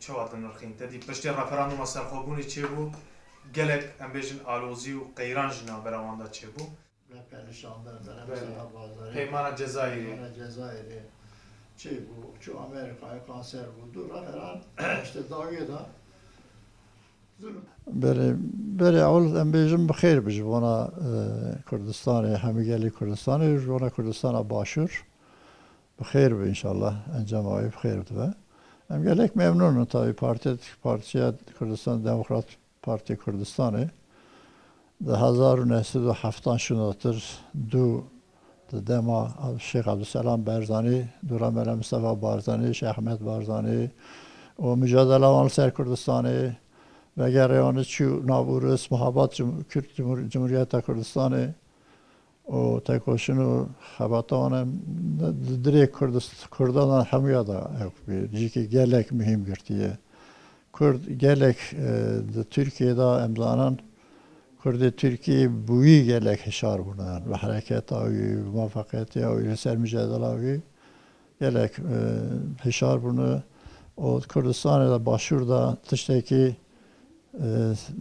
چه واتن نرخین تدی پشتی رفراندوم سرخوبونی چه بو گلک ام بیشن آلوزی و قیران جنا براواندا چه بو perişan ben بله. mesela bazıları. پیمان جزایری Cezayir'i bu, şu Amerika'ya kanser buldu. Falan işte Davya'da بله اول ام بیشم بخیر بشه وانا کردستان همیگلی کردستان وانا کردستان باشور بخیر به انشالله انجام آیی بخیر بده ام گلک ممنونم تایی پارتی کردستان دموکرات پارتی کردستانه ده 1970 شنوتر دو دما شیخ عبدالسلام برزانی دوران ملا مصطفی بارزانی شیخ احمد بارزانی و mücadele آن سر کردستانه و گریان چو نابورس محبت کرد جمهوریت کردستانه و تکوشن و خباتان دری کردان همیشه دا جی که گلک مهم گرتیه کرد گلک ترکیه دا امزانان کرد ترکیه بویی گلک هشار بودن و حرکت آوی موفقیت آوی سر mücadele آوی گلک هشار بودن و کردستان دا باشور دا تشتکی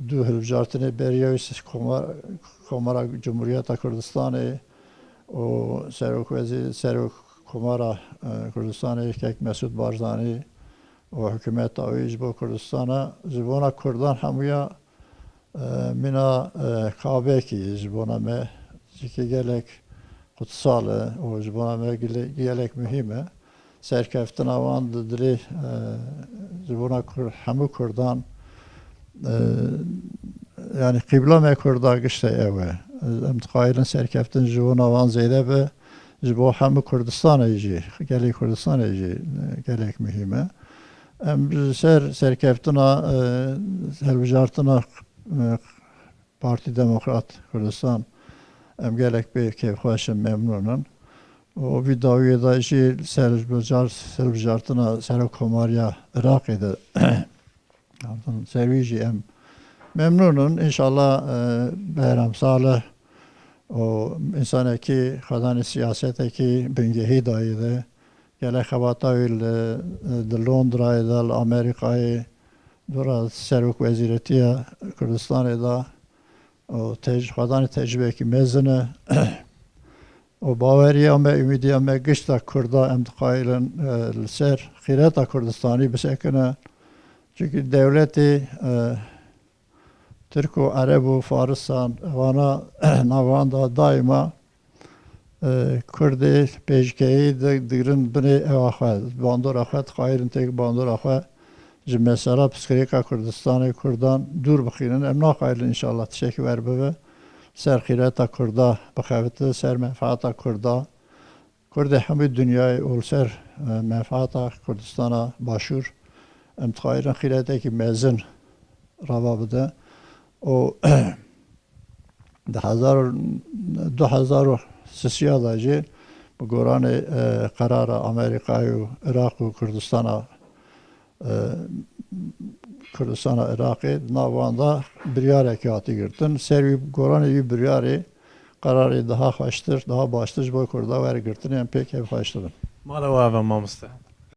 دو هلوجارتنی بریویس کمارا جمهوریت کردستانه و سروک وزیر سروک کمارا کردستانه که مسعود بارزانی و حکومت آویج با کردستانه زبان کردان همویا منا کابه کی زبان ما که گلک قدساله و زبان ما گلک مهمه سرکفتن آوان دری زبان همو کردان yani kıbla mekurda işte eve. Emtikailin serkeftin jivun avan zeyde be jibo hem Kürdistan'a ici, gelek Kürdistan'a ici, gelek mühime. Em serkeftina helvijartina Parti Demokrat Kürdistan em gelek bir keyfhaşım memnunum. O bir daviyeda ici helvijartina Serokomarya Irak'ıydı. Servici em memnunum. İnşallah Bayram Salih o insaneki kadani siyaseteki bengehi dayıdı. Gelek habatayıl de Londra'yı da Amerika'yı dura servuk veziretiye Kürdistan'ı da o kadani tecrübeki mezunu o bavariye ama ümidi ama gışta Kürda emtikailin ser khirata Kürdistan'ı bisekine çünkü devleti Türk ve Arap ve Fars'tan vana navanda daima Kürdi peşkeyi de dirin bine evahad bandur ahad kayrin tek bandur ahad mesela psikolojik Kürdistan'ı Kürdan dur bakının emna kayrin inşallah teşekkür verbe serkhirata Kürda bakavete ser menfaata Kürda Kürdi hemi dünyayı ol ser menfaata Kürdistan'a başur emtikairın khilateki mezun ravabıda o 2003 adacı bu Goran'ı karara Amerika'yı Irak ve Kürdistan'a Irak'ı navanda bir harekatı girtin. Servi Goran'ı bir yari kararı daha baştır, daha baştır bu kurda ver girtin. Yani pek hep baştırın. مالا و ما مستحيل